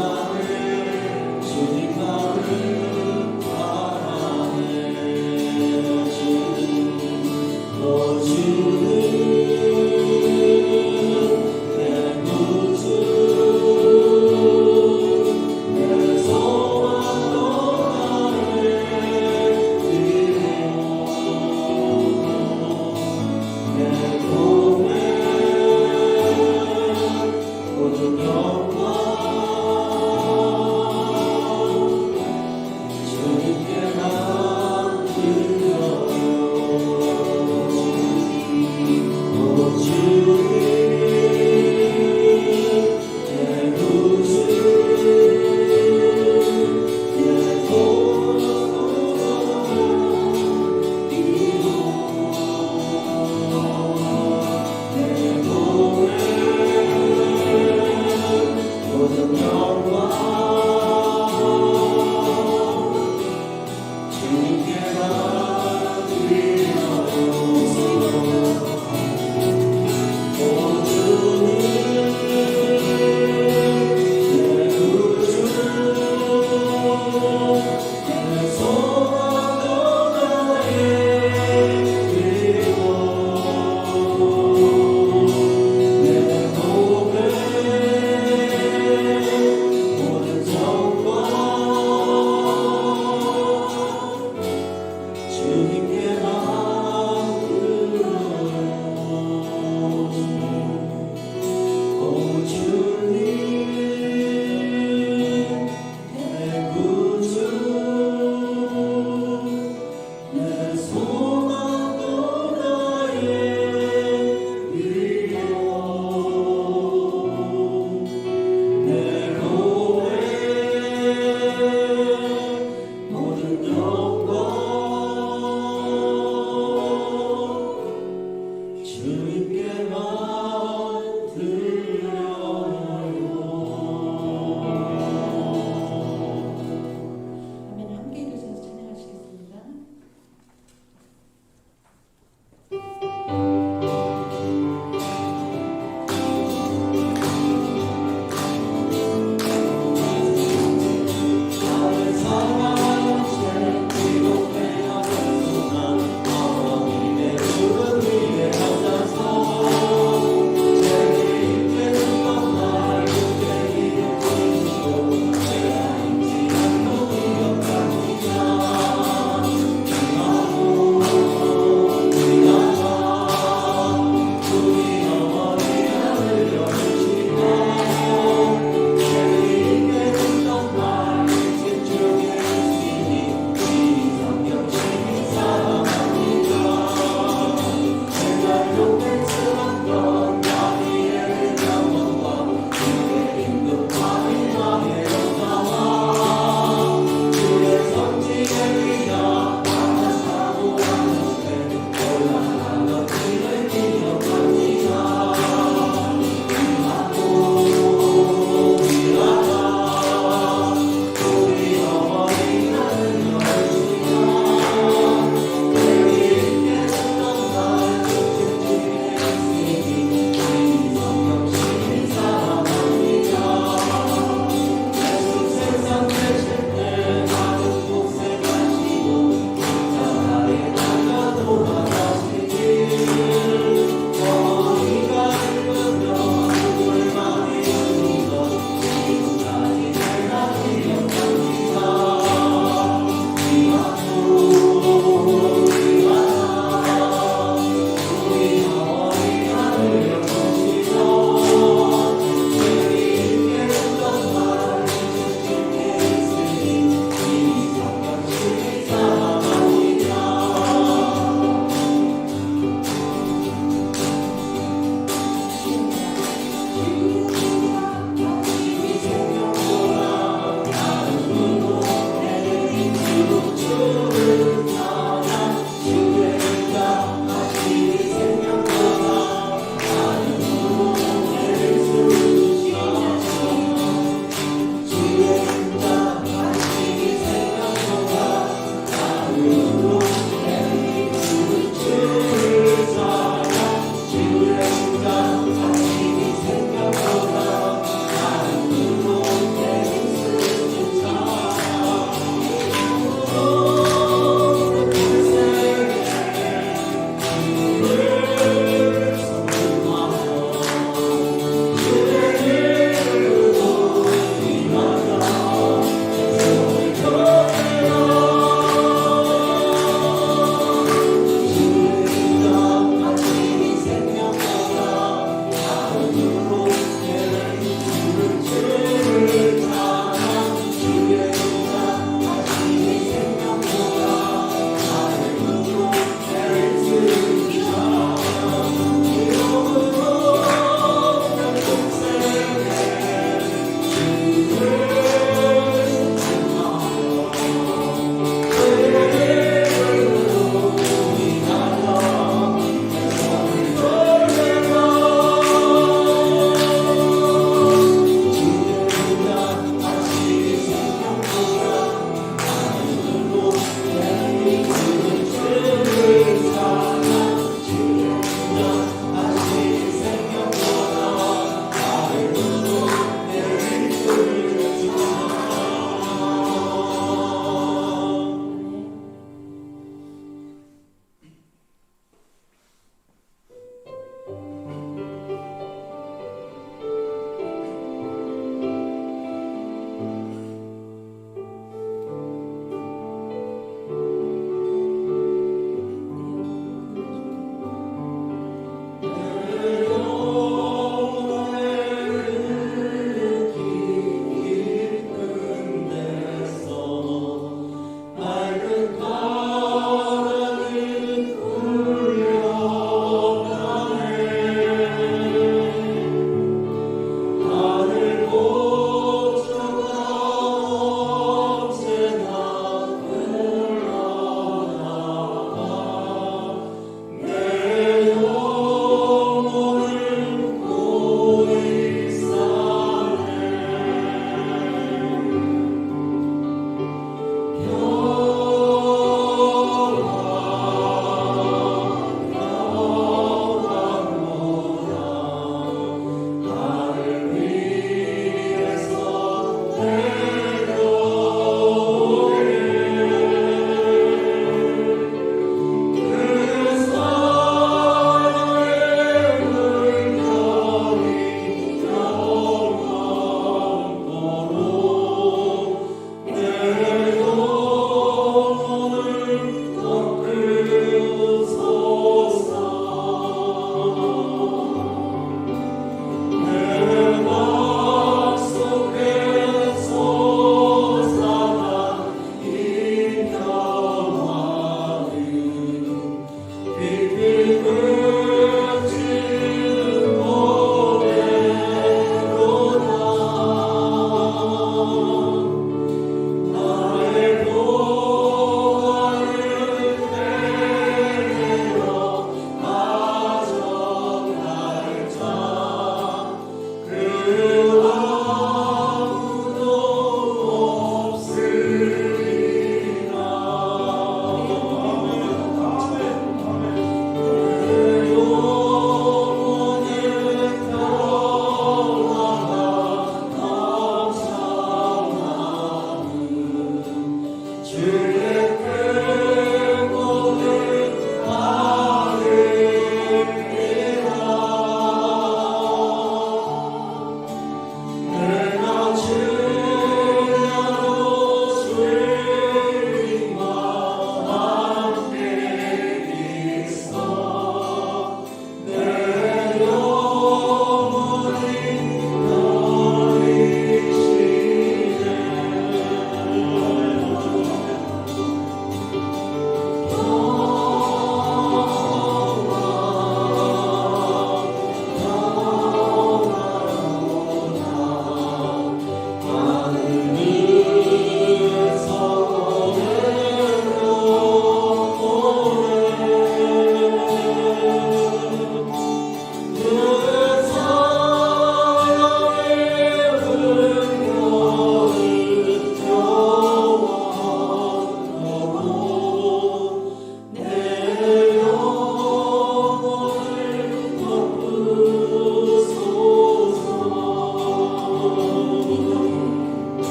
영광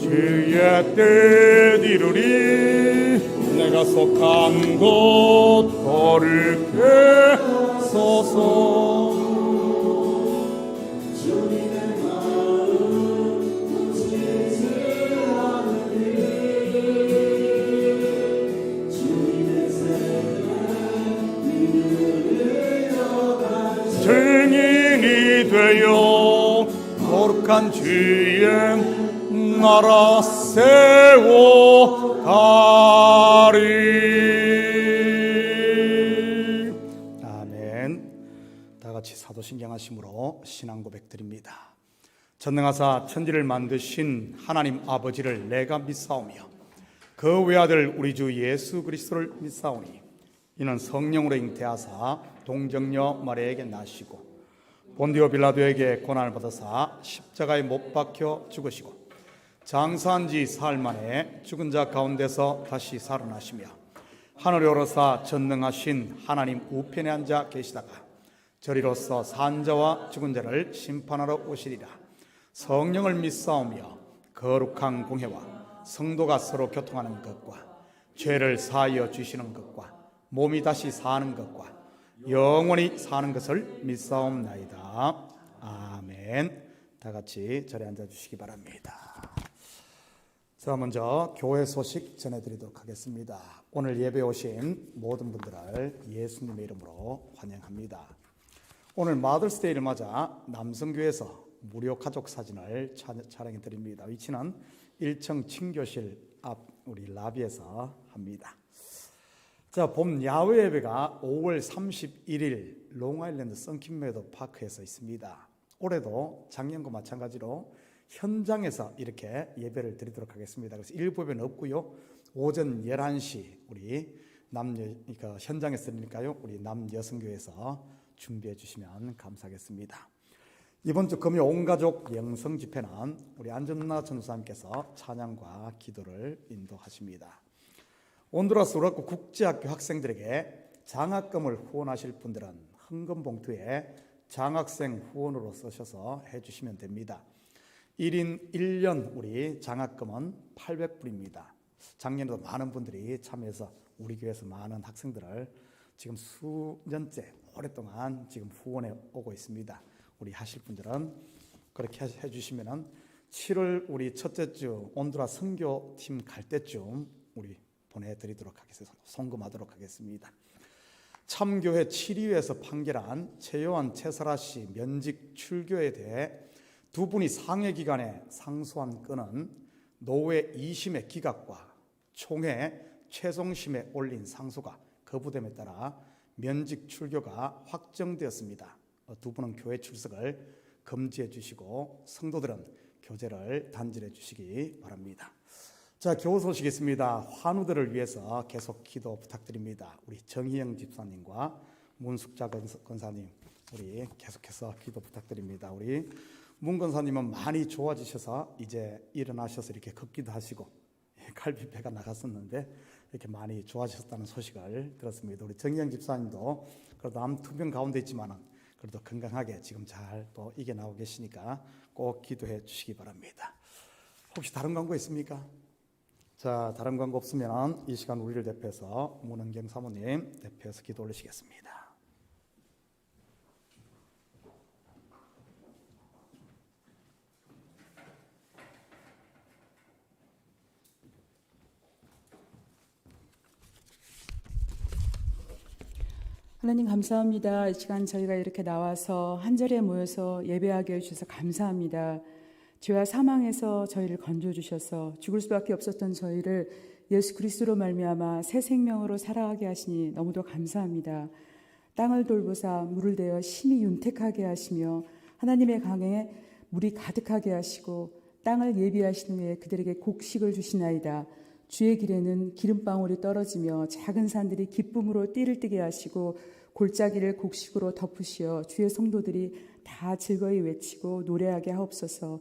주의 뜻 이루리. 내가 속한 곳 거룩해 서서 주님의 증인이 되어 거룩한 주의 나라 세워가리. 아멘. 다 같이 사도신경 하심으로 신앙 고백 드립니다. 전능하사 천지를 만드신 하나님 아버지를 내가 믿사오며 그 외아들 우리 주 예수 그리스도를 믿사오니 이는 성령으로 잉태하사 동정녀 마리아에게 나시고 본디오 빌라도에게 고난을 받으사 십자가에 못 박혀 죽으시고 장사한 지 사흘 만에 죽은 자 가운데서 다시 살아나시며 하늘에 오르사 전능하신 하나님 우편에 앉아 계시다가 저리로서 산 자와 죽은 자를 심판하러 오시리라. 성령을 믿사오며 거룩한 공회와 성도가 서로 교통하는 것과 죄를 사하여 주시는 것과 몸이 다시 사는 것과 영원히 사는 것을 믿사옵나이다. 아멘. 다 같이 자리에 앉아주시기 바랍니다. 자, 먼저 교회 소식 전해드리도록 하겠습니다. 오늘 예배 오신 모든 분들을 예수님의 이름으로 환영합니다. 오늘 마더스데이를 맞아 남성교회에서 무료 가족 사진을 촬영해 드립니다. 위치는 1층 친교실 앞 우리 라비에서 합니다. 자, 봄 야외 예배가 5월 31일 롱아일랜드 썬킴메이도 파크에서 있습니다. 올해도 작년과 마찬가지로 현장에서 이렇게 예배를 드리도록 하겠습니다. 그래서 일부 예배는 없고요. 오전 11시 우리 그러니까 현장에서 드리니까요. 우리 남여성교회에서 준비해 주시면 감사하겠습니다. 이번 주 금요 온가족 영성 집회는 우리 안전나 전도사님께서 찬양과 기도를 인도하십니다. 온두라스 우라쿠 국제학교 학생들에게 장학금을 후원하실 분들은 헌금 봉투에 장학생 후원으로 쓰셔서 해주시면 됩니다. 1인 1년 우리 장학금은 800불입니다. 작년에도 많은 분들이 참여해서 우리 교회에서 많은 학생들을 지금 수년째 오랫동안 지금 후원해 오고 있습니다. 우리 하실 분들은 그렇게 해주시면은 7월 우리 첫째 주 온두라 선교팀 갈 때쯤 우리 보내드리도록 하겠습니다. 송금하도록 하겠습니다. 참교회 7위에서 판결한 최요한 최설아 씨 면직 출교에 대해 두 분이 상해 기간에 상소한 건은 노회 2심의 기각과 총회 최종심에 올린 상소가 거부됨에 따라 면직 출교가 확정되었습니다. 두 분은 교회 출석을 금지해 주시고 성도들은 교제를 단절해 주시기 바랍니다. 자, 교우 소식이 있습니다. 환우들을 위해서 계속 기도 부탁드립니다. 우리 정희영 집사님과 문숙자 권사님 우리 계속해서 기도 부탁드립니다. 우리 문 권사님은 많이 좋아지셔서 이제 일어나셔서 이렇게 걷기도 하시고 갈비뼈가 나갔었는데 이렇게 많이 좋아지셨다는 소식을 들었습니다. 우리 정희영 집사님도 그래도 암 투병 가운데 있지만은 그래도 건강하게 지금 잘 또 이겨나오고 계시니까 꼭 기도해 주시기 바랍니다. 혹시 다른 광고 있습니까? 자, 다른 광고 없으면 이 시간 우리를 대표해서 문은경 사모님 대표해서 기도 올리시겠습니다. 하나님 감사합니다. 이 시간 저희가 이렇게 나와서 한자리에 모여서 예배하게 해주셔서 감사합니다. 죄와 사망에서 저희를 건져주셔서 죽을 수밖에 없었던 저희를 예수 그리스도로 말미암아 새 생명으로 살아가게 하시니 너무도 감사합니다. 땅을 돌보사 물을 대어 심히 윤택하게 하시며 하나님의 강에 물이 가득하게 하시고 땅을 예비하신 후에 그들에게 곡식을 주시나이다. 주의 길에는 기름방울이 떨어지며 작은 산들이 기쁨으로 띠를 뜨게 하시고 골짜기를 곡식으로 덮으시어 주의 성도들이 다 즐거이 외치고 노래하게 하옵소서.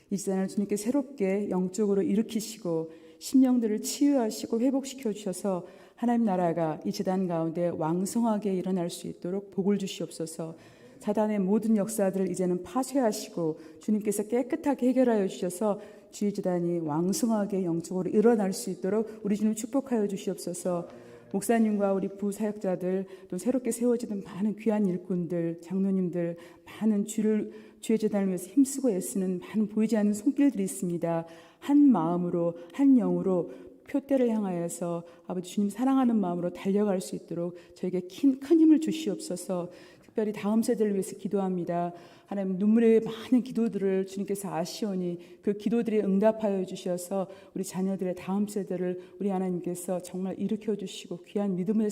이 재단을 주님께 새롭게 영적으로 일으키시고 심령들을 치유하시고 회복시켜 주셔서 하나님 나라가 이 재단 가운데 왕성하게 일어날 수 있도록 복을 주시옵소서. 사단의 모든 역사들을 이제는 파쇄하시고 주님께서 깨끗하게 해결하여 주셔서 주의 재단이 왕성하게 영적으로 일어날 수 있도록 우리 주님 축복하여 주시옵소서. 목사님과 우리 부사역자들 또 새롭게 세워지는 많은 귀한 일꾼들 장로님들 많은 주의 재단을 위해서 힘쓰고 애쓰는 많은 보이지 않는 손길들이 있습니다. 한 마음으로 한 영으로 표대를 향하여서 아버지 주님 사랑하는 마음으로 달려갈 수 있도록 저에게 큰 힘을 주시옵소서. 특별히 다음 세대를 위해서 기도합니다. 하나님, 눈물의 많은 기도들을 주님께서 아시오니 그 기도들에 응답하여 주셔서 우리 자녀들의 다음 세대를 우리 하나님께서 정말 일으켜 주시고 귀한 믿음의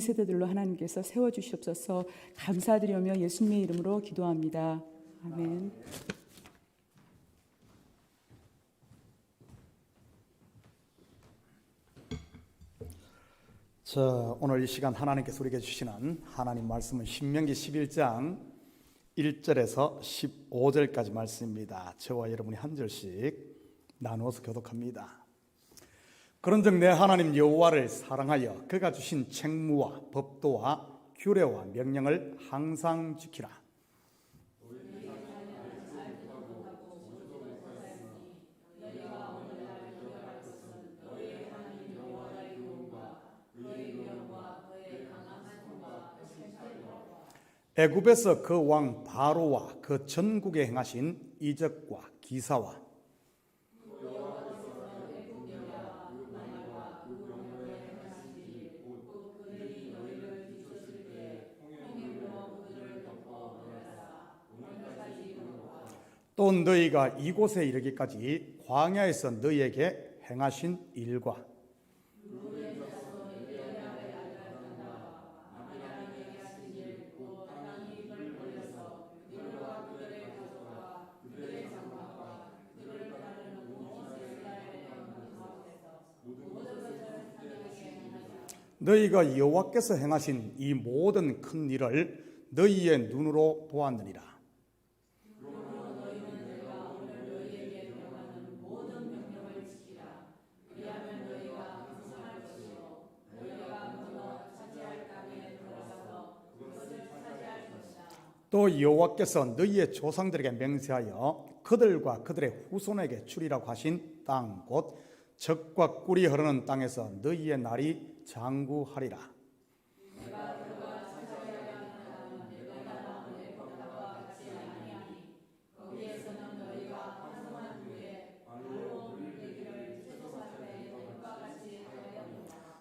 세대들로 하나님께서 세워 주시옵소서. 감사드리며 예수님의 이름으로 기도합니다. 아멘. 자, 오늘 이 시간 하나님께서 우리에게 주시는 하나님 말씀은 신명기 11장 1절에서 15절까지 말씀입니다. 저와 여러분이 한 절씩 나누어서 교독합니다. 그런즉 내 하나님 여호와를 사랑하여 그가 주신 책무와 법도와 규례와 명령을 항상 지키라. 애굽에서 그 왕 바로와 그 전국에 행하신 이적과 기사와 또 너희가 이곳에 이르기까지 광야에서 너희에게 행하신 일과 너희가 여호와께서 행하신 이 모든 큰 일을 너희의 눈으로 보았느니라. 또 여호와께서 너희의 조상들에게 맹세하여 그들과 그들의 후손에게 주리라고 하신 땅 곧 젖과 꿀이 흐르는 땅에서 너희의 날이 장구하리라.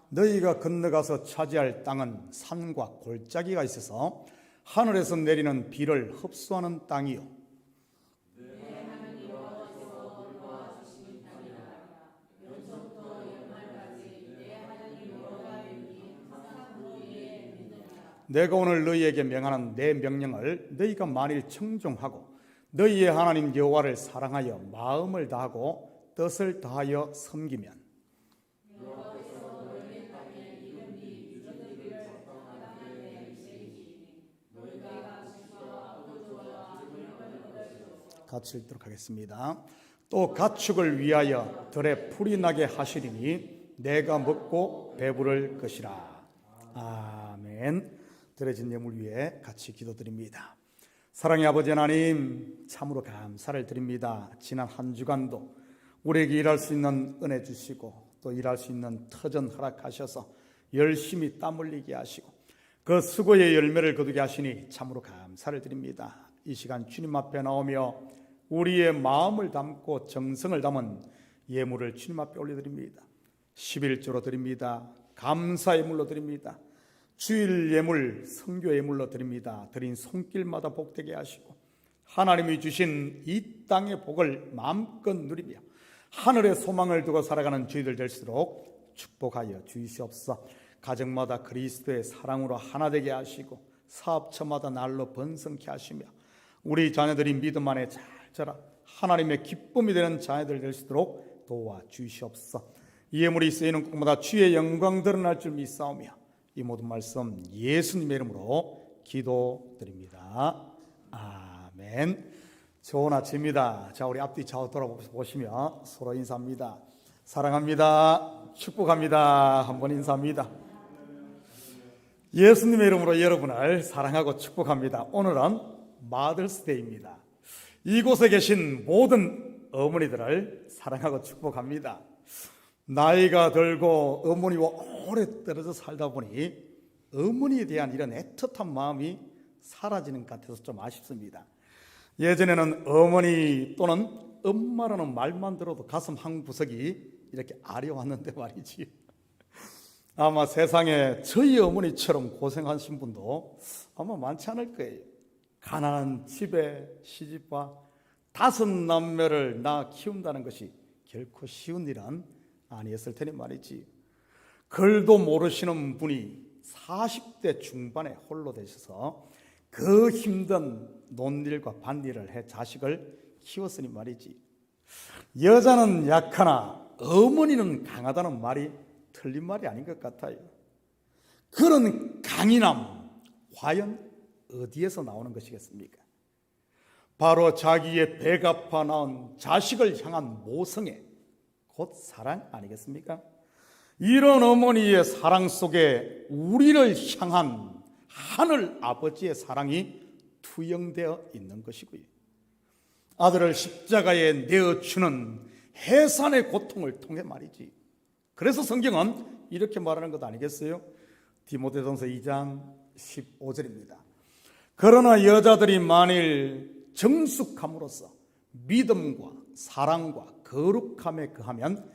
너희가 건너가서 차지할 땅은 산과 골짜기가 있어서 하늘에서 내리는 비를 흡수하는 땅이요 내가 오늘 너희에게 명하는 내 명령을 너희가 만일 청종하고 너희의 하나님 여호와를 사랑하여 마음을 다하고 뜻을 다하여 섬기면 같이 읽도록 하겠습니다. 또 가축을 위하여 들에 풀이 나게 하시리니 내가 먹고 배부를 것이라. 아멘. 드려진 예물 위에 같이 기도드립니다. 사랑의 아버지 하나님, 참으로 감사를 드립니다. 지난 한 주간도 우리에게 일할 수 있는 은혜 주시고 또 일할 수 있는 터전 허락하셔서 열심히 땀 흘리게 하시고 그 수고의 열매를 거두게 하시니 참으로 감사를 드립니다. 이 시간 주님 앞에 나오며 우리의 마음을 담고 정성을 담은 예물을 주님 앞에 올려드립니다. 11조로 드립니다. 감사 예물로 드립니다. 주일 예물, 선교 예물로 드립니다. 드린 손길마다 복되게 하시고 하나님이 주신 이 땅의 복을 마음껏 누리며 하늘의 소망을 두고 살아가는 저희들 될수록 축복하여 주시옵소서. 가정마다 그리스도의 사랑으로 하나 되게 하시고 사업처마다 날로 번성케 하시며 우리 자녀들이 믿음 안에 잘 자라 하나님의 기쁨이 되는 자녀들 될수록 도와주시옵소서. 이 예물이 쓰이는 곳마다 주의 영광 드러날 줄 믿사오며 이 모든 말씀 예수님의 이름으로 기도드립니다. 아멘. 좋은 아침입니다. 자, 우리 앞뒤 좌우 돌아보시며 서로 인사합니다. 사랑합니다. 축복합니다. 한번 인사합니다. 예수님의 이름으로 여러분을 사랑하고 축복합니다. 오늘은 마더스데이입니다. 이곳에 계신 모든 어머니들을 사랑하고 축복합니다. 나이가 들고 어머니와 오래 떨어져 살다 보니 어머니에 대한 이런 애틋한 마음이 사라지는 것 같아서 좀 아쉽습니다. 예전에는 어머니 또는 엄마라는 말만 들어도 가슴 한 구석이 이렇게 아려왔는데 말이지. 아마 세상에 저희 어머니처럼 고생하신 분도 아마 많지 않을 거예요. 가난한 집에 시집와 5 남매를 낳아 키운다는 것이 결코 쉬운 일은 아니었을 테니 말이지. 글도 모르시는 분이 40대 중반에 홀로 되셔서 그 힘든 논일과 밭일을 해 자식을 키웠으니 말이지. 여자는 약하나 어머니는 강하다는 말이 틀린 말이 아닌 것 같아요. 그런 강인함 과연 어디에서 나오는 것이겠습니까? 바로 자기의 배고파 낳은 자식을 향한 모성애, 곧 사랑 아니겠습니까? 이런 어머니의 사랑 속에 우리를 향한 하늘 아버지의 사랑이 투영되어 있는 것이고요. 아들을 십자가에 내어주는 해산의 고통을 통해 말이지. 그래서 성경은 이렇게 말하는 것 아니겠어요? 디모데전서 2장 15절입니다. 그러나 여자들이 만일 정숙함으로써 믿음과 사랑과 거룩함에 거하면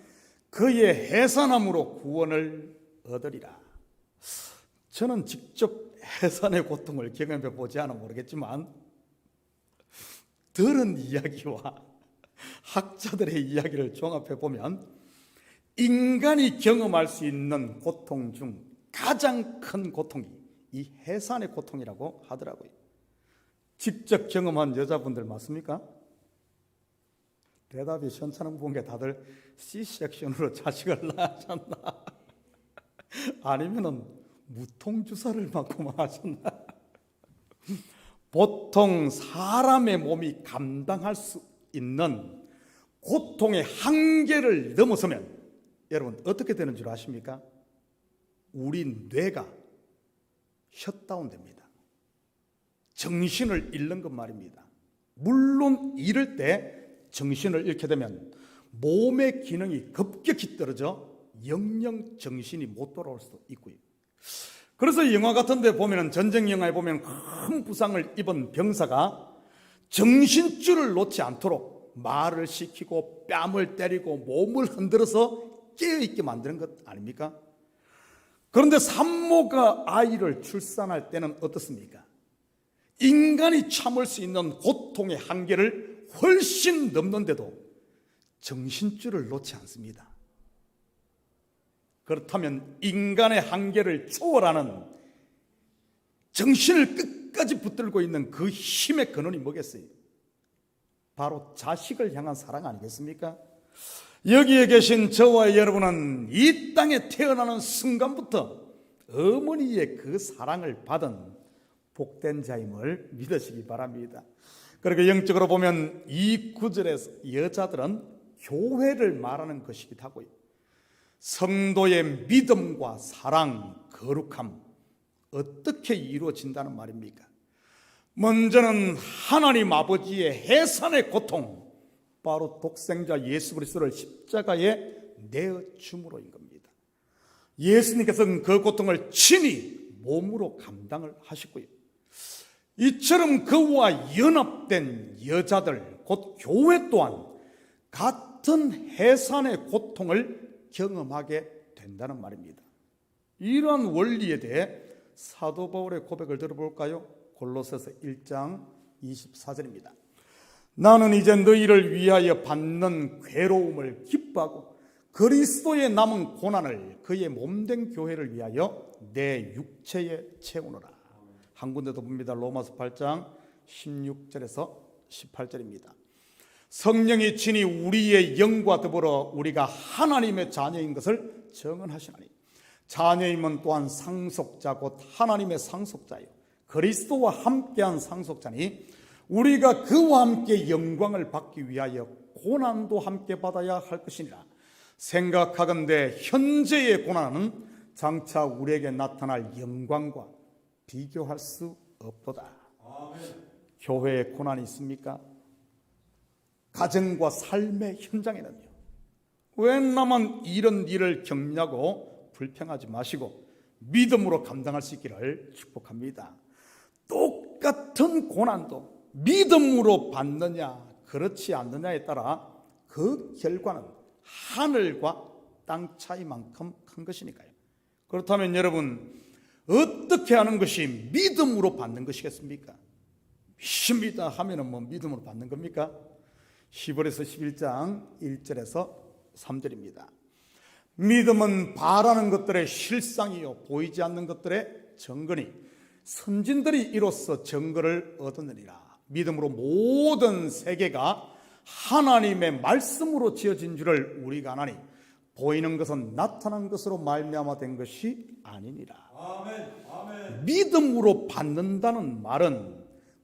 그의 해산함으로 구원을 얻으리라. 저는 직접 해산의 고통을 경험해 보지 않아 모르겠지만 들은 이야기와 학자들의 이야기를 종합해 보면 인간이 경험할 수 있는 고통 중 가장 큰 고통이 이 해산의 고통이라고 하더라고요. 직접 경험한 여자분들 맞습니까? 대답이 시원찮은 분께 다들 C섹션으로 자식을 낳으셨나? 아니면은 무통주사를 맞고만 하셨나? 보통 사람의 몸이 감당할 수 있는 고통의 한계를 넘어서면 여러분 어떻게 되는 줄 아십니까? 우리 뇌가 셧다운됩니다. 정신을 잃는 것 말입니다. 물론 이럴 때 정신을 잃게 되면 몸의 기능이 급격히 떨어져 영영 정신이 못 돌아올 수도 있고요. 그래서 영화 같은 데 보면, 전쟁 영화에 보면 큰 부상을 입은 병사가 정신줄을 놓지 않도록 말을 시키고 뺨을 때리고 몸을 흔들어서 깨어있게 만드는 것 아닙니까? 그런데 산모가 아이를 출산할 때는 어떻습니까? 인간이 참을 수 있는 고통의 한계를 훨씬 넘는데도 정신줄을 놓지 않습니다. 그렇다면 인간의 한계를 초월하는 정신을 끝까지 붙들고 있는 그 힘의 근원이 뭐겠어요? 바로 자식을 향한 사랑 아니겠습니까? 여기에 계신 저와 여러분은 이 땅에 태어나는 순간부터 어머니의 그 사랑을 받은 복된 자임을 믿으시기 바랍니다. 그리고 영적으로 보면 이 구절에서 여자들은 교회를 말하는 것이기도 하고요. 성도의 믿음과 사랑, 거룩함 어떻게 이루어진다는 말입니까? 먼저는 하나님 아버지의 해산의 고통, 바로 독생자 예수 그리스도를 십자가에 내어줌으로인 겁니다. 예수님께서는 그 고통을 친히 몸으로 감당을 하셨고요. 이처럼 그와 연합된 여자들, 곧 교회 또한 같은 해산의 고통을 경험하게 된다는 말입니다. 이러한 원리에 대해 사도 바울의 고백을 들어볼까요? 골로새서 1장 24절입니다. 나는 이제 너희를 위하여 받는 괴로움을 기뻐하고 그리스도의 남은 고난을 그의 몸된 교회를 위하여 내 육체에 채우노라. 한 군데도 봅니다. 로마서 8장 16절에서 18절입니다. 성령이 친히 우리의 영과 더불어 우리가 하나님의 자녀인 것을 증언하시나니 자녀임은 또한 상속자 곧 하나님의 상속자요 그리스도와 함께한 상속자니 우리가 그와 함께 영광을 받기 위하여 고난도 함께 받아야 할 것이니라. 생각하건대 현재의 고난은 장차 우리에게 나타날 영광과 비교할 수 없도다. 교회에 고난이 있습니까? 가정과 삶의 현장에는요. 왜 나만 이런 일을 겪냐고 불평하지 마시고 믿음으로 감당할 수 있기를 축복합니다. 똑같은 고난도 믿음으로 받느냐 그렇지 않느냐에 따라 그 결과는 하늘과 땅 차이만큼 큰 것이니까요. 그렇다면 여러분, 어떻게 하는 것이 믿음으로 받는 것이겠습니까? 믿습니다 하면은 뭐 믿음으로 받는 겁니까? 히브리서 11장 1절에서 3절입니다. 믿음은 바라는 것들의 실상이요 보이지 않는 것들의 증거니 선진들이 이로써 증거를 얻었느니라. 믿음으로 모든 세계가 하나님의 말씀으로 지어진 줄을 우리가 아나니 보이는 것은 나타난 것으로 말미암아 된 것이 아니니라. 아멘. 믿음으로 받는다는 말은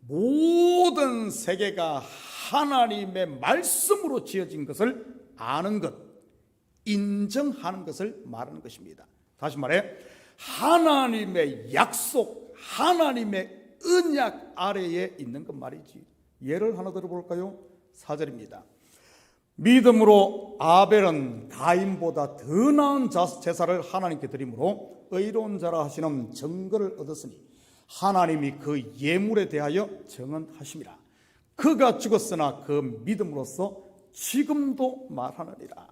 모든 세계가 하나님의 말씀으로 지어진 것을 아는 것, 인정하는 것을 말하는 것입니다. 다시 말해 하나님의 약속, 하나님의 언약 아래에 있는 것 말이지. 예를 하나 들어볼까요? 4절입니다. 믿음으로 아벨은 가인보다 더 나은 제사를 하나님께 드림으로 의로운 자라 하시는 증거를 얻었으니 하나님이 그 예물에 대하여 정언하심이라. 그가 죽었으나 그 믿음으로써 지금도 말하느니라.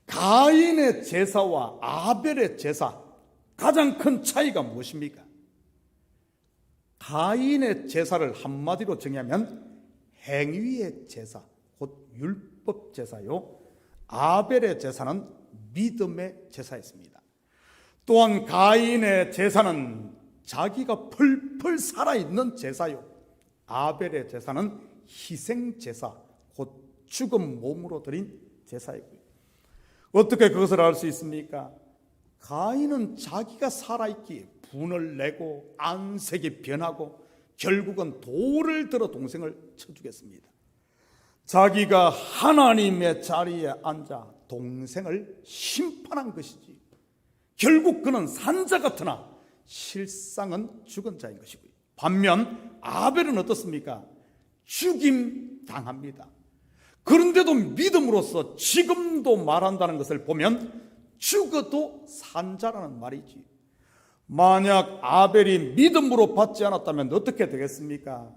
가인의 제사와 아벨의 제사, 가장 큰 차이가 무엇입니까? 가인의 제사를 한마디로 정의하면 행위의 제사, 곧 율법 제사요. 아벨의 제사는 믿음의 제사였습니다. 또한 가인의 제사는 자기가 펄펄 살아있는 제사요. 아벨의 제사는 희생 제사, 곧 죽은 몸으로 드린 제사이고요. 어떻게 그것을 알 수 있습니까? 가인은 자기가 살아있기에 분을 내고 안색이 변하고 결국은 돌을 들어 동생을 쳐 죽였습니다. 자기가 하나님의 자리에 앉아 동생을 심판한 것이지 결국 그는 산자 같으나 실상은 죽은 자인 것이고요. 반면 아벨은 어떻습니까? 죽임 당합니다. 그런데도 믿음으로써 지금도 말한다는 것을 보면 죽어도 산자라는 말이지. 만약 아벨이 믿음으로 받지 않았다면 어떻게 되겠습니까?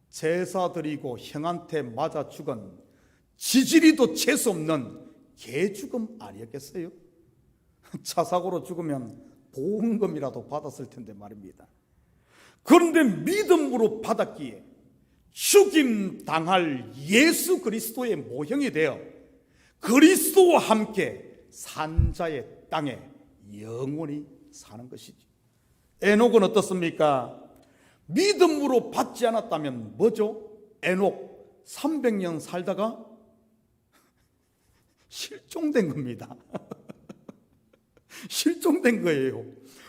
제사 드리고 형한테 맞아 죽은 지지리도 재수 없는 개죽음 아니었겠어요? 차사고로 죽으면 보험금이라도 받았을 텐데 말입니다. 그런데 믿음으로 받았기에 죽임 당할 예수 그리스도의 모형이 되어 그리스도와 함께 산자의 땅에 영원히 사는 것이지. 에녹은 어떻습니까? 믿음으로 받지 않았다면 뭐죠? 에녹 300년 살다가 실종된 겁니다. 실종된 거예요.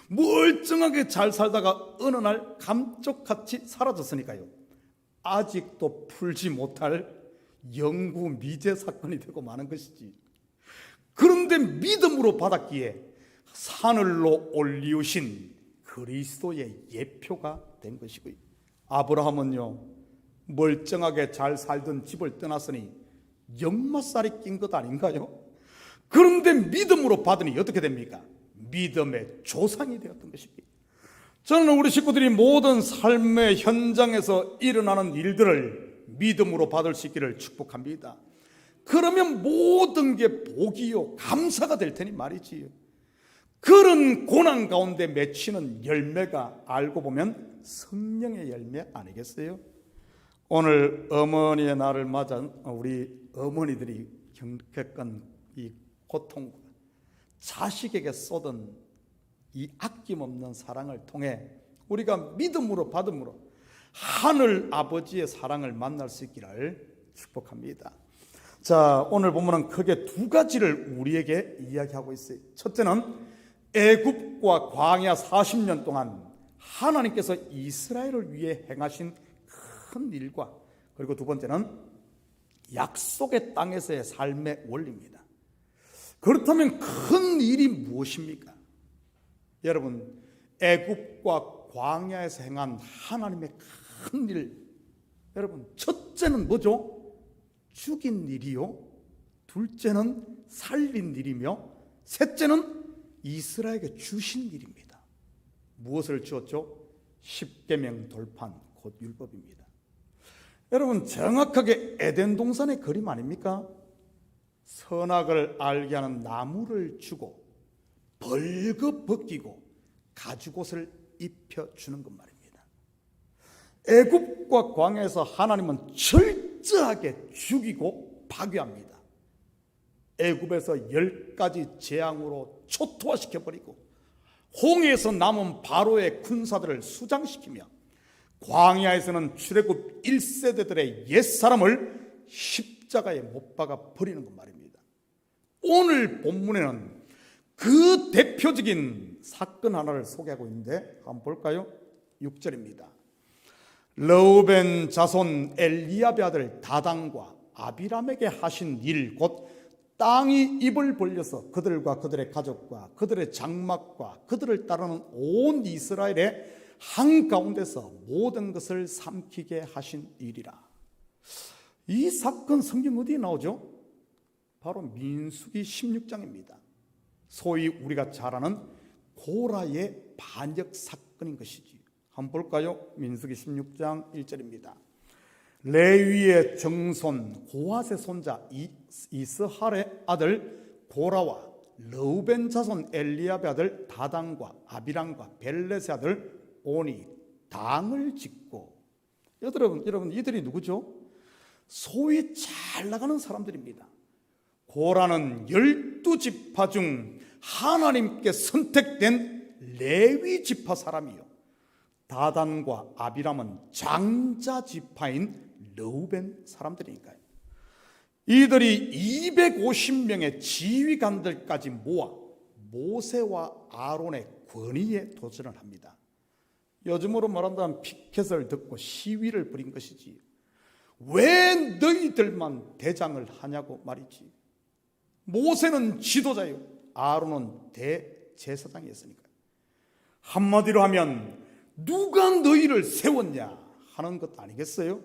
멀쩡하게 잘 살다가 어느 날 감쪽같이 사라졌으니까요. 아직도 풀지 못할 영구 미제 사건이 되고 마는 것이지. 그런데 믿음으로 받았기에 하늘로 올리우신 그리스도의 예표가 된 것이고요. 아브라함은요, 멀쩡하게 잘 살던 집을 떠났으니 역마살이 낀 것 아닌가요? 그런데 믿음으로 받으니 어떻게 됩니까? 믿음의 조상이 되었던 것입니다. 저는 우리 식구들이 모든 삶의 현장에서 일어나는 일들을 믿음으로 받을 수 있기를 축복합니다. 그러면 모든 게 복이요 감사가 될 테니 말이지요. 그런 고난 가운데 맺히는 열매가 알고 보면 성령의 열매 아니겠어요? 오늘 어머니의 날을 맞아 우리 어머니들이 겪은 이 고통과 자식에게 쏟은 이 아낌없는 사랑을 통해 우리가 믿음으로 받음으로 하늘 아버지의 사랑을 만날 수 있기를 축복합니다. 자, 오늘 본문은 크게 두 가지를 우리에게 이야기하고 있어요. 첫째는 애굽과 광야 40년 동안 하나님께서 이스라엘을 위해 행하신 큰 일과, 그리고 두 번째는 약속의 땅에서의 삶의 원리입니다. 그렇다면 큰 일이 무엇입니까? 여러분, 애굽과 광야에서 행한 하나님의 큰 일, 여러분, 첫째는 뭐죠? 죽인 일이요, 둘째는 살린 일이며, 셋째는 이스라엘에게 주신 일입니다. 무엇을 주었죠? 십계명 돌판, 곧 율법입니다. 여러분, 정확하게 에덴 동산의 그림 아닙니까? 선악을 알게 하는 나무를 주고 벌거 벗기고 가죽옷을 입혀주는 것 말입니다. 애굽과 광야에서 하나님은 철저하게 죽이고 파괴합니다. 애굽에서 10가지 재앙으로 초토화시켜버리고 홍해에서 남은 바로의 군사들을 수장시키며 광야에서는 출애굽 1세대들의 옛사람을 십자가에 못 박아 버리는 것 말입니다. 오늘 본문에는 그 대표적인 사건 하나를 소개하고 있는데 한번 볼까요? 6절입니다. 르우벤 자손 엘리압의 아들 다단과 아비람에게 하신 일 곧 땅이 입을 벌려서 그들과 그들의 가족과 그들의 장막과 그들을 따르는 온 이스라엘의 한가운데서 모든 것을 삼키게 하신 일이라. 이 사건 성경 어디에 나오죠? 바로 민수기 16장입니다. 소위 우리가 잘 아는 고라의 반역 사건인 것이지. 한번 볼까요? 민수기 16장 1절입니다. 레위의 정손 고핫의 손자 이스할의 아들 고라와 르우벤 자손 엘리압의 아들 다단과 아비람과 벨렛의 아들 온이 당을 짓고. 여러분 이들이 누구죠? 소위 잘 나가는 사람들입니다. 고라는 12지파 중 하나님께 선택된 레위 지파 사람이요, 다단과 아비람은 장자 지파인 르우벤 사람들이니까요. 이들이 250명의 지휘관들까지 모아 모세와 아론의 권위에 도전을 합니다. 요즘으로 말한다면 피켓을 듣고 시위를 벌인 것이지, 왜 너희들만 대장을 하냐고 말이지. 모세는 지도자요, 아론은 대제사장이었으니까. 한마디로 하면 누가 너희를 세웠냐 하는 것도 아니겠어요?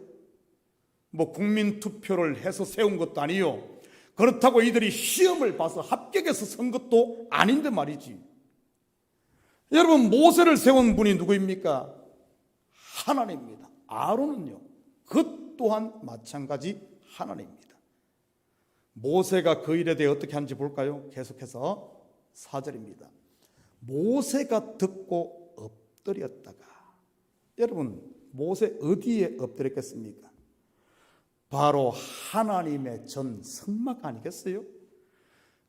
뭐 국민투표를 해서 세운 것도 아니요, 그렇다고 이들이 시험을 봐서 합격해서 선 것도 아닌데 말이지. 여러분, 모세를 세운 분이 누구입니까? 하나님입니다. 아론은요, 그 또한 마찬가지 하나님입니다. 모세가 그 일에 대해 어떻게 하는지 볼까요? 계속해서 4절입니다. 모세가 듣고 엎드렸다가. 여러분, 모세 어디에 엎드렸겠습니까? 바로 하나님의 전 성막 아니겠어요?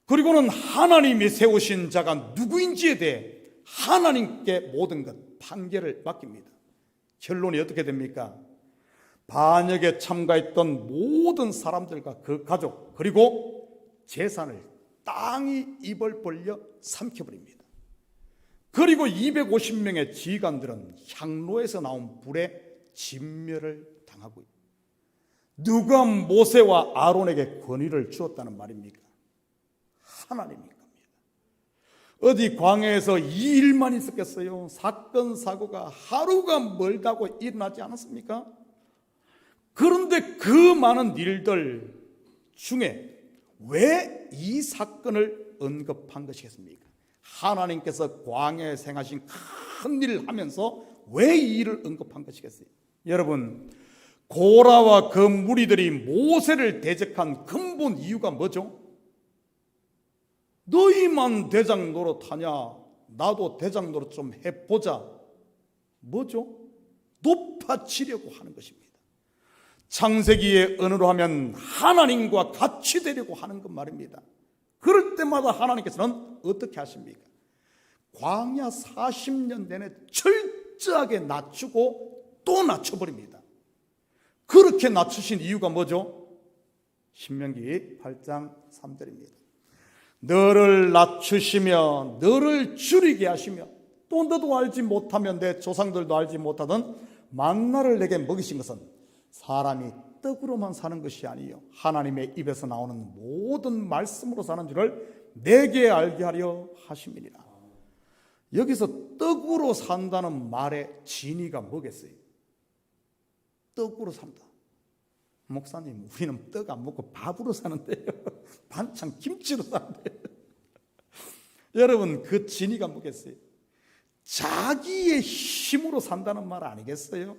그리고는 하나님이 세우신 자가 누구인지에 대해 하나님께 모든 것 판결을 맡깁니다. 결론이 어떻게 됩니까? 반역에 참가했던 모든 사람들과 그 가족 그리고 재산을 땅이 입을 벌려 삼켜버립니다. 그리고 250명의 지휘관들은 향로에서 나온 불에 진멸을 당하고 있습니다. 누가 모세와 아론에게 권위를 주었다는 말입니까? 하나님인 겁니다. 어디 광야에서 이 일만 있었겠어요? 사건 사고가 하루가 멀다고 일어나지 않았습니까? 그런데 그 많은 일들 중에 왜 이 사건을 언급한 것이겠습니까? 하나님께서 광야에 행하신 큰 일을 하면서 왜 이 일을 언급한 것이겠어요? 여러분, 고라와 그 무리들이 모세를 대적한 근본 이유가 뭐죠? 너희만 대장 노릇하냐, 나도 대장 노릇 좀 해보자. 뭐죠? 높아지려고 하는 것입니다. 창세기의 언어로 하면 하나님과 같이 되려고 하는 것 말입니다. 그럴 때마다 하나님께서는 어떻게 하십니까? 광야 40년 내내 철저하게 낮추고 또 낮춰버립니다. 그렇게 낮추신 이유가 뭐죠? 신명기 8장 3절입니다. 너를 낮추시며 너를 줄이게 하시며 또 너도 알지 못하면 내 조상들도 알지 못하던 만나를 내게 먹이신 것은 사람이 떡으로만 사는 것이 아니요 하나님의 입에서 나오는 모든 말씀으로 사는 줄을 내게 알게 하려 하심이니라. 여기서 떡으로 산다는 말의 진의가 뭐겠어요? 떡으로 산다. 목사님, 우리는 떡 안 먹고 밥으로 사는데요. 반찬 김치로 사는데요. 여러분, 그 진의가 뭐겠어요? 자기의 힘으로 산다는 말 아니겠어요?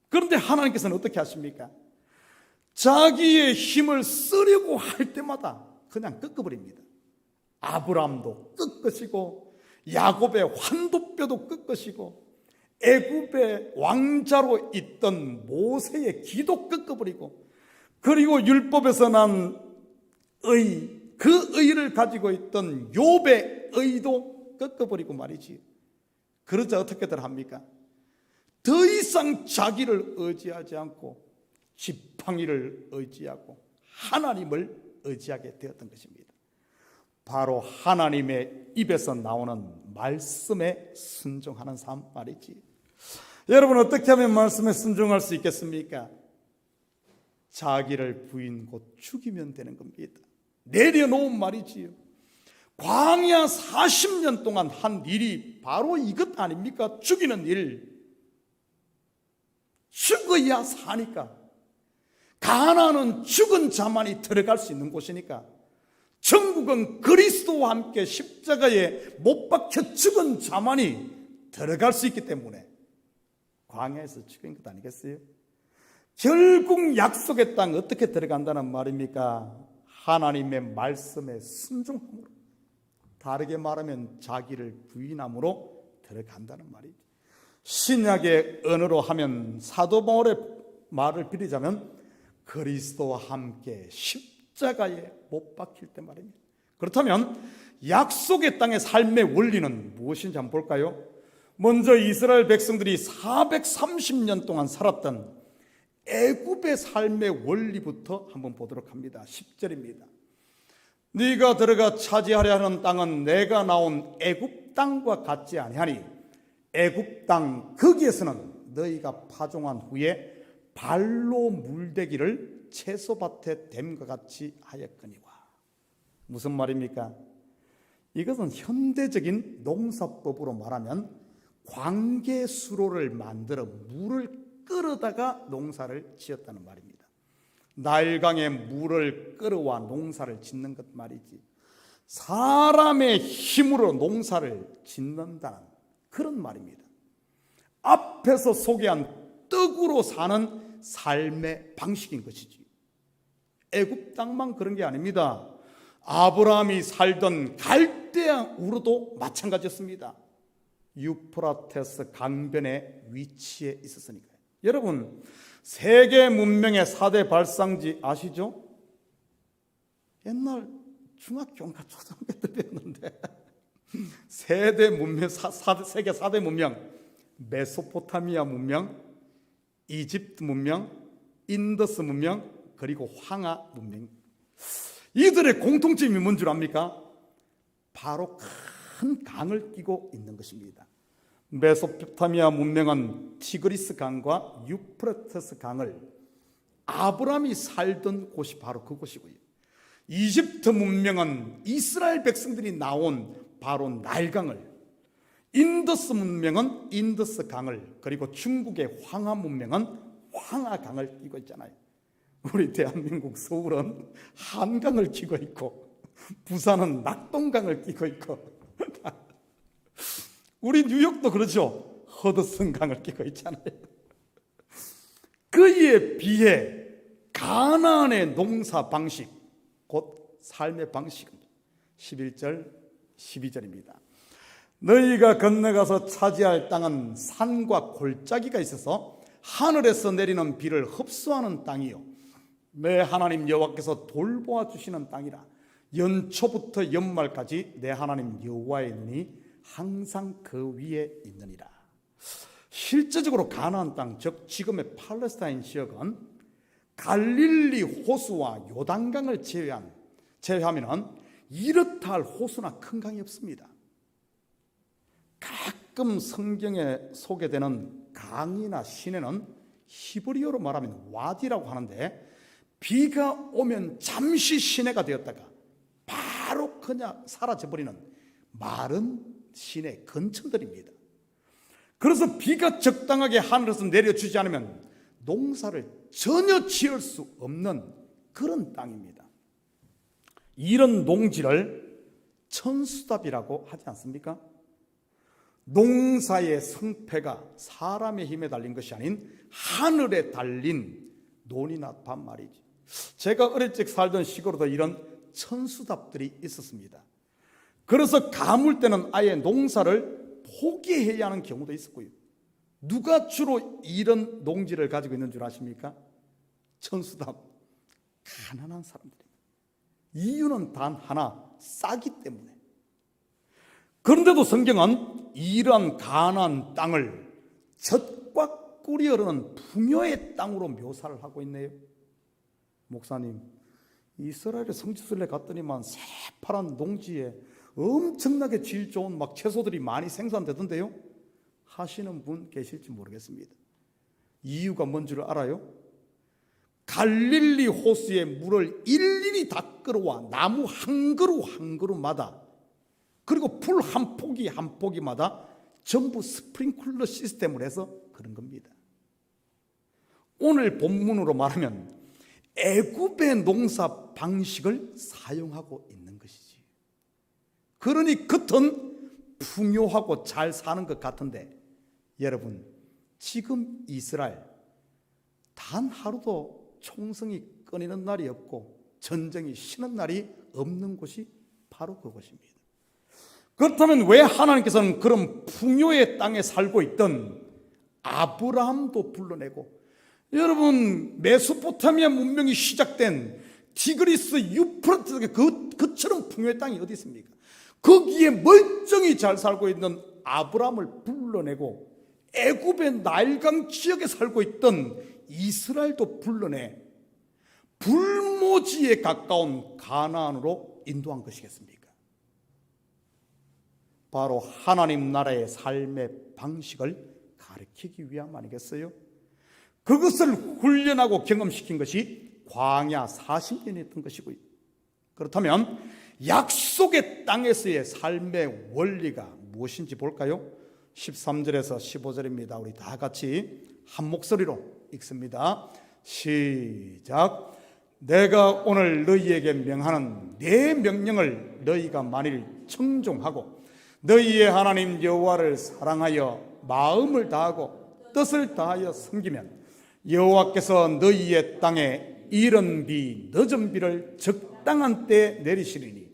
그런데 하나님께서는 어떻게 하십니까? 자기의 힘을 쓰려고 할 때마다 그냥 꺾어버립니다. 아브라함도 꺾으시고 야곱의 환도뼈도 꺾으시고 애굽의 왕자로 있던 모세의 기도 꺾어버리고, 그리고 율법에서 난 그 의를 가지고 있던 욥의 의도 꺾어버리고 말이지. 그러자 어떻게들 합니까? 더 이상 자기를 의지하지 않고 지팡이를 의지하고 하나님을 의지하게 되었던 것입니다. 바로 하나님의 입에서 나오는 말씀에 순종하는 삶 말이지. 여러분, 어떻게 하면 말씀에 순종할 수 있겠습니까? 자기를 부인 곧 죽이면 되는 겁니다. 내려놓은 말이지요. 광야 40년 동안 한 일이 바로 이것 아닙니까? 죽이는 일. 죽어야 사니까. 가나안은 죽은 자만이 들어갈 수 있는 곳이니까, 천국은 그리스도와 함께 십자가에 못 박혀 죽은 자만이 들어갈 수 있기 때문에 광야에서 죽인 것 아니겠어요? 결국 약속의 땅 어떻게 들어간다는 말입니까? 하나님의 말씀에 순종함으로, 다르게 말하면 자기를 부인함으로 들어간다는 말이죠. 신약의 언어로 하면 사도 바울의 말을 빌리자면 그리스도와 함께 십자가에 못 박힐 때 말입니다. 그렇다면 약속의 땅의 삶의 원리는 무엇인지 한번 볼까요? 먼저 이스라엘 백성들이 430년 동안 살았던 애굽의 삶의 원리부터 한번 보도록 합니다. 10절입니다. 네가 들어가 차지하려 하는 땅은 내가 나온 애굽 땅과 같지 아니하니 애굽 땅 거기에서는 너희가 파종한 후에 발로 물대기를 채소밭에 댐과 같이 하였거니와. 무슨 말입니까? 이것은 현대적인 농사법으로 말하면 광개수로를 만들어 물을 끌어다가 농사를 지었다는 말입니다. 나일강에 물을 끌어와 농사를 짓는 것 말이지, 사람의 힘으로 농사를 짓는다는 그런 말입니다. 앞에서 소개한 떡으로 사는 삶의 방식인 것이지. 애굽 땅만 그런 게 아닙니다. 아브라함이 살던 갈대아 우르도 마찬가지였습니다. 유프라테스 강변에 위치해 있었으니까요. 여러분, 세계 문명의 4대 발상지 아시죠? 옛날 중학교인가 초등학교 때 배웠는데 세계 4대 문명, 메소포타미아 문명, 이집트 문명, 인더스 문명, 그리고 황하 문명. 이들의 공통점이 뭔 줄 압니까? 바로 큰 강을 끼고 있는 것입니다. 메소포타미아 문명은 티그리스 강과 유프라테스 강을, 아브라함이 살던 곳이 바로 그곳이고요. 이집트 문명은 이스라엘 백성들이 나온 바로 나일강을, 인더스 문명은 인더스 강을, 그리고 중국의 황하 문명은 황하강을 끼고 있잖아요. 우리 대한민국 서울은 한강을 끼고 있고 부산은 낙동강을 끼고 있고 우리 뉴욕도 그렇죠. 허드슨강을 끼고 있잖아요. 그에 비해 가나안의 농사 방식, 곧 삶의 방식은 11절 12절입니다. 너희가 건너가서 차지할 땅은 산과 골짜기가 있어서 하늘에서 내리는 비를 흡수하는 땅이요, 내 하나님 여호와께서 돌보아 주시는 땅이라. 연초부터 연말까지 내 하나님 여호와의 눈이 항상 그 위에 있느니라. 실제적으로 가나안 땅, 즉 지금의 팔레스타인 지역은 갈릴리 호수와 요단강을 제외하면 이렇다 할 호수나 큰 강이 없습니다. 가끔 성경에 소개되는 강이나 시내는 히브리어로 말하면 와디라고 하는데, 비가 오면 잠시 시내가 되었다가 바로 그냥 사라져버리는 마른 시내 근처들입니다. 그래서 비가 적당하게 하늘에서 내려주지 않으면 농사를 전혀 지을 수 없는 그런 땅입니다. 이런 농지를 천수답이라고 하지 않습니까? 농사의 성패가 사람의 힘에 달린 것이 아닌 하늘에 달린 논이나 밭 말이지. 제가 어릴 적 살던 시골에도 이런 천수답들이 있었습니다. 그래서 가물 때는 아예 농사를 포기해야 하는 경우도 있었고요. 누가 주로 이런 농지를 가지고 있는 줄 아십니까? 천수답, 가난한 사람들입니다. 이유는 단 하나, 싸기 때문에. 그런데도 성경은 이러한 가난한 땅을 젖과 꿀이 흐르는 풍요의 땅으로 묘사를 하고 있네요. 목사님, 이스라엘의 성지순례 갔더니만 새파란 농지에 엄청나게 질 좋은 막 채소들이 많이 생산되던데요? 하시는 분 계실지 모르겠습니다. 이유가 뭔 줄 알아요? 갈릴리 호수의 물을 일일이 다 끌어와 나무 한 그루 한 그루마다, 그리고 풀 한 포기 한 포기마다 전부 스프링클러 시스템을 해서 그런 겁니다. 오늘 본문으로 말하면 애굽의 농사 방식을 사용하고 있는 것이지. 그러니 겉은 풍요하고 잘 사는 것 같은데, 여러분, 지금 이스라엘 단 하루도 총성이 끊이는 날이 없고 전쟁이 쉬는 날이 없는 곳이 바로 그곳입니다. 그렇다면 왜 하나님께서는 그런 풍요의 땅에 살고 있던 아브라함도 불러내고, 여러분, 메소포타미아 문명이 시작된 티그리스 유프라테스 그처럼 풍요의 땅이 어디 있습니까? 거기에 멀쩡히 잘 살고 있는 아브라함을 불러내고 애굽의 나일강 지역에 살고 있던 이스라엘도 불러내 불모지에 가까운 가나안으로 인도한 것이겠습니까? 바로 하나님 나라의 삶의 방식을 가르치기 위함 아니겠어요? 그것을 훈련하고 경험시킨 것이 광야 40년이었던 것이고요. 그렇다면 약속의 땅에서의 삶의 원리가 무엇인지 볼까요? 13절에서 15절입니다. 우리 다 같이 한 목소리로 읽습니다. 시작. 내가 오늘 너희에게 명하는 내 명령을 너희가 만일 청종하고 너희의 하나님 여호와를 사랑하여 마음을 다하고 뜻을 다하여 섬기면 여호와께서 너희의 땅에 이른 비 늦은 비를 적당한 때에 내리시리니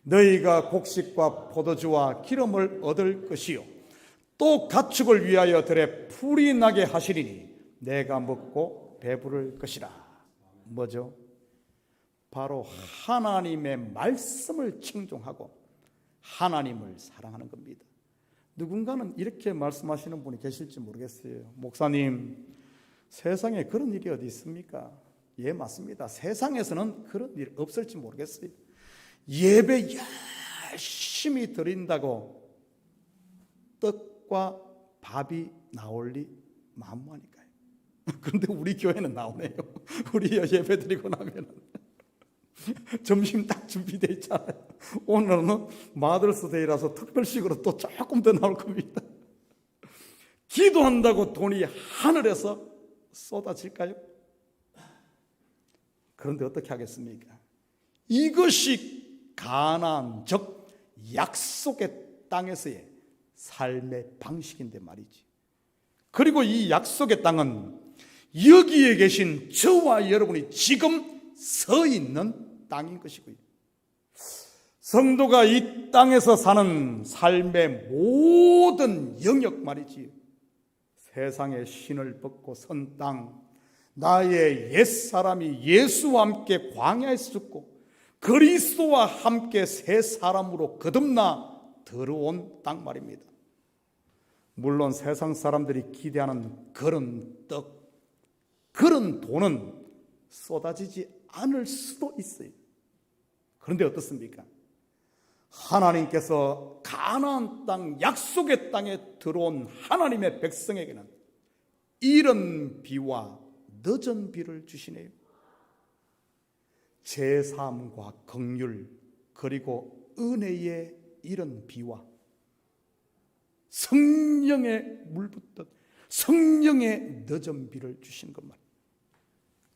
너희가 곡식과 포도주와 기름을 얻을 것이요 또 가축을 위하여 들에 풀이 나게 하시리니 내가 먹고 배부를 것이라. 뭐죠? 바로 하나님의 말씀을 청종하고 하나님을 사랑하는 겁니다. 누군가는 이렇게 말씀하시는 분이 계실지 모르겠어요. 목사님, 세상에 그런 일이 어디 있습니까? 예, 맞습니다. 세상에서는 그런 일 없을지 모르겠어요. 예배 열심히 드린다고 떡과 밥이 나올 리 만무하니까요. 그런데 우리 교회는 나오네요. 우리 예배 드리고 나면 점심 딱 준비되어 있잖아요. 오늘은 마더스 데이라서 특별식으로 또 조금 더 나올 겁니다. 기도한다고 돈이 하늘에서 쏟아질까요? 그런데 어떻게 하겠습니까? 이것이 가나안, 즉 약속의 땅에서의 삶의 방식인데 말이지. 그리고 이 약속의 땅은 여기에 계신 저와 여러분이 지금 서 있는 땅인 것이고요. 성도가 이 땅에서 사는 삶의 모든 영역 말이지. 세상의 신을 벗고 선 땅, 나의 옛사람이 예수와 함께 광야에서 죽고 그리스도와 함께 새 사람으로 거듭나 들어온 땅 말입니다. 물론 세상 사람들이 기대하는 그런 떡, 그런 돈은 쏟아지지 않을 수도 있어요. 그런데 어떻습니까? 하나님께서 가나안 땅, 약속의 땅에 들어온 하나님의 백성에게는 이른 비와 늦은 비를 주시네요. 제사함과 긍휼 그리고 은혜의 이른 비와 성령의 물붓듯 성령의 늦은 비를 주신 것만,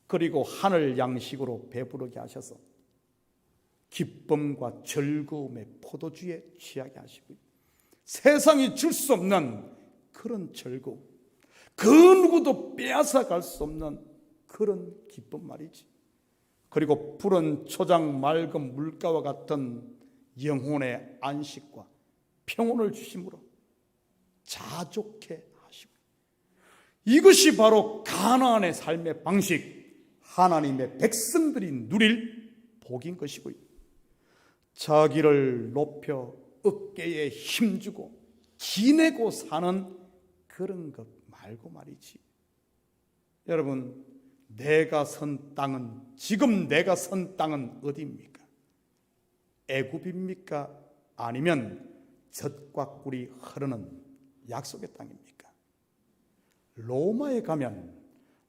그리고 하늘 양식으로 배부르게 하셔서 기쁨과 즐거움의 포도주에 취하게 하시고요, 세상이 줄 수 없는 그런 즐거움, 그 누구도 빼앗아 갈 수 없는 그런 기쁨 말이지. 그리고 푸른 초장 맑은 물가와 같은 영혼의 안식과 평온을 주심으로 자족해 하시고, 이것이 바로 가나안의 삶의 방식, 하나님의 백성들이 누릴 복인 것이고요. 자기를 높여 어깨에 힘주고 기내고 사는 그런 것 말고 말이지. 여러분, 내가 선 땅은, 지금 내가 선 땅은 어디입니까? 애굽입니까? 아니면 젖과 꿀이 흐르는 약속의 땅입니까? 로마에 가면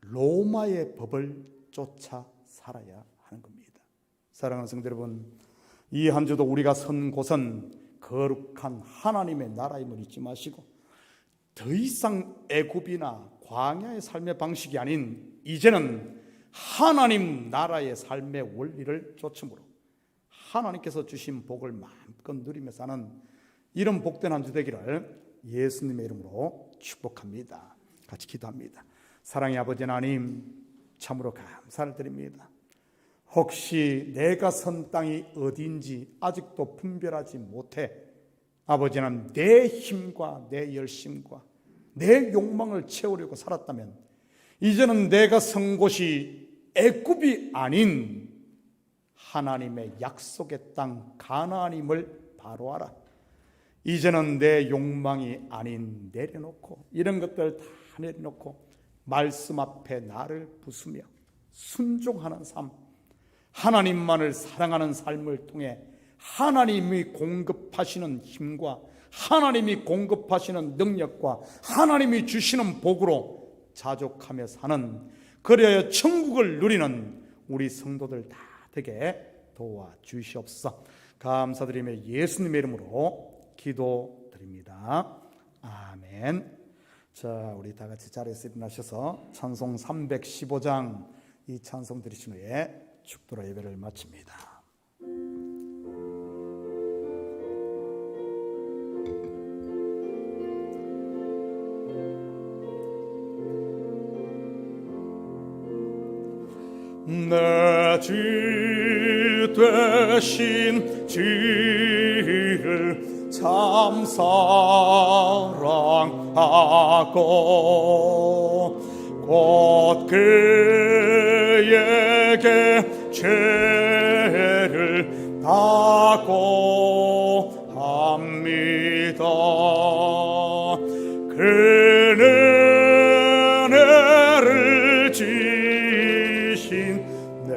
로마의 법을 쫓아 살아야 하는 겁니다. 사랑하는 성도 여러분, 이 한 주도 우리가 선 곳은 거룩한 하나님의 나라임을 잊지 마시고, 더 이상 애굽이나 광야의 삶의 방식이 아닌 이제는 하나님 나라의 삶의 원리를 쫓음으로 하나님께서 주신 복을 마음껏 누리며 사는 이런 복된 한 주 되기를 예수님의 이름으로 축복합니다. 같이 기도합니다. 사랑의 아버지 하나님, 참으로 감사를 드립니다. 혹시 내가 선 땅이 어디인지 아직도 분별하지 못해 아버지 하나님, 내 힘과 내 열심과 내 욕망을 채우려고 살았다면, 이제는 내가 선 곳이 애굽이 아닌 하나님의 약속의 땅 가나안임을 바로 알아. 이제는 내 욕망이 아닌 내려놓고, 이런 것들 다 내려놓고 말씀 앞에 나를 부수며 순종하는 삶, 하나님만을 사랑하는 삶을 통해 하나님이 공급하시는 힘과 하나님이 공급하시는 능력과 하나님이 주시는 복으로 자족하며 사는, 그래야 천국을 누리는 우리 성도들 다 되게 도와주시옵소서. 감사드리며 예수님의 이름으로 기도드립니다. 아멘. 자, 우리 다 같이 자리에서 일어나셔서 찬송 315장 이 찬송 들으신 후에 축도로 예배를 마칩니다. 내 주 되신 주를 참 사랑하고 곧 그에게 죄를 다고 합니다. 그는 은혜를 주신 내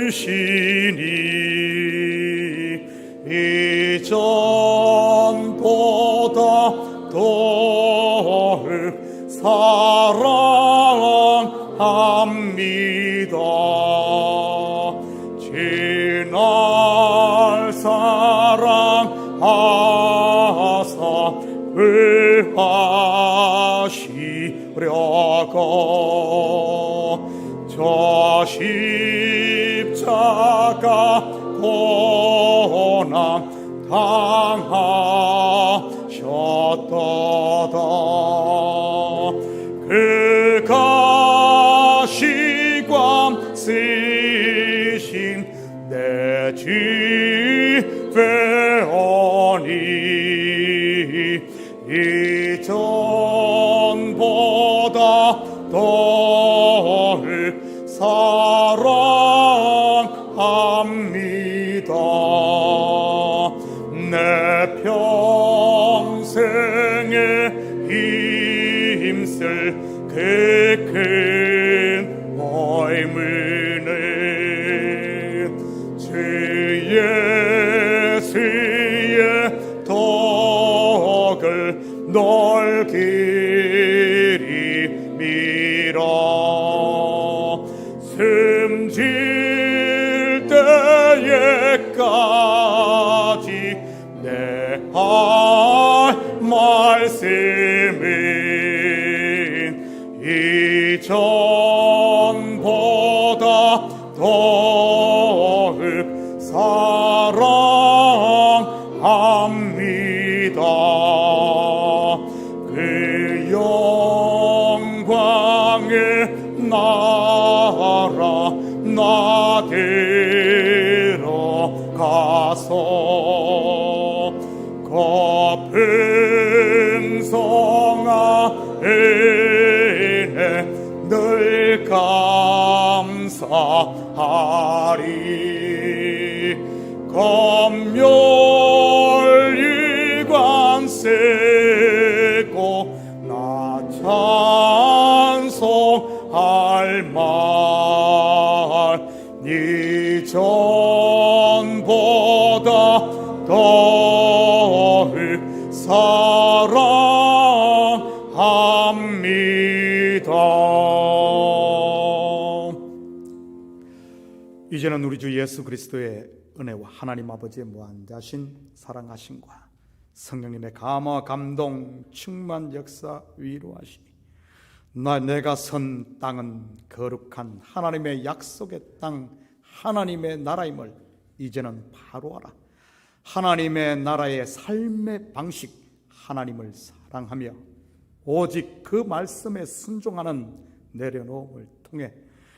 예수시니 이전보다 더욱 사랑합니다. 지날 사랑하사 구하시려고 저 십자가 고난 당하셨도다. 그 가시관 쓰신 내 주 회원이 이전보다 더욱 사랑합니다. 내 평생에 힘쓸 그 큰 의무는 주 예수의 덕을 넓기리 미라. 숨질 때에까지 내 할 말씀은 이전보다 더욱 사랑합니다. 그 영광을 나 검열 일관 세고 나 찬송할 말 네 전보다 더를 사랑합니다. 이제는 우리 주 예수 그리스도의 은혜와 하나님 아버지의 무한자신 사랑하심과 성령님의 감화 감동 충만 역사 위로하시니 내가 선 땅은 거룩한 하나님의 약속의 땅 하나님의 나라임을 이제는 바로 알아. 하나님의 나라의 삶의 방식, 하나님을 사랑하며 오직 그 말씀에 순종하는 내려놓음을 통해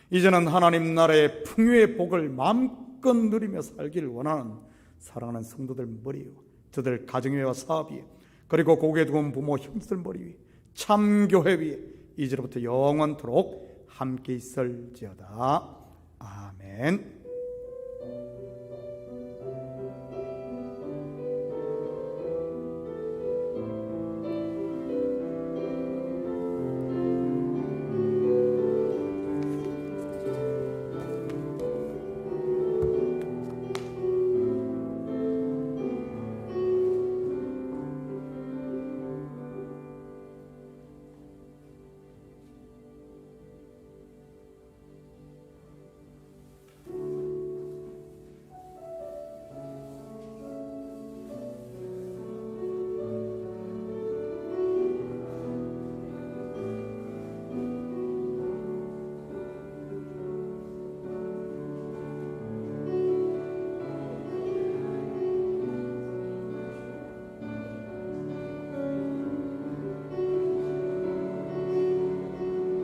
이제는 하나님 나라의 풍요의 복을 마음껏 누리며 살기를 원하는 사랑하는 성도들 머리 위에, 저들 가정위와 사업 위에, 그리고 고개 두은 부모 형제들 머리 위에, 참교회 위에 이제로부터 영원토록 함께 있을지어다. 아멘.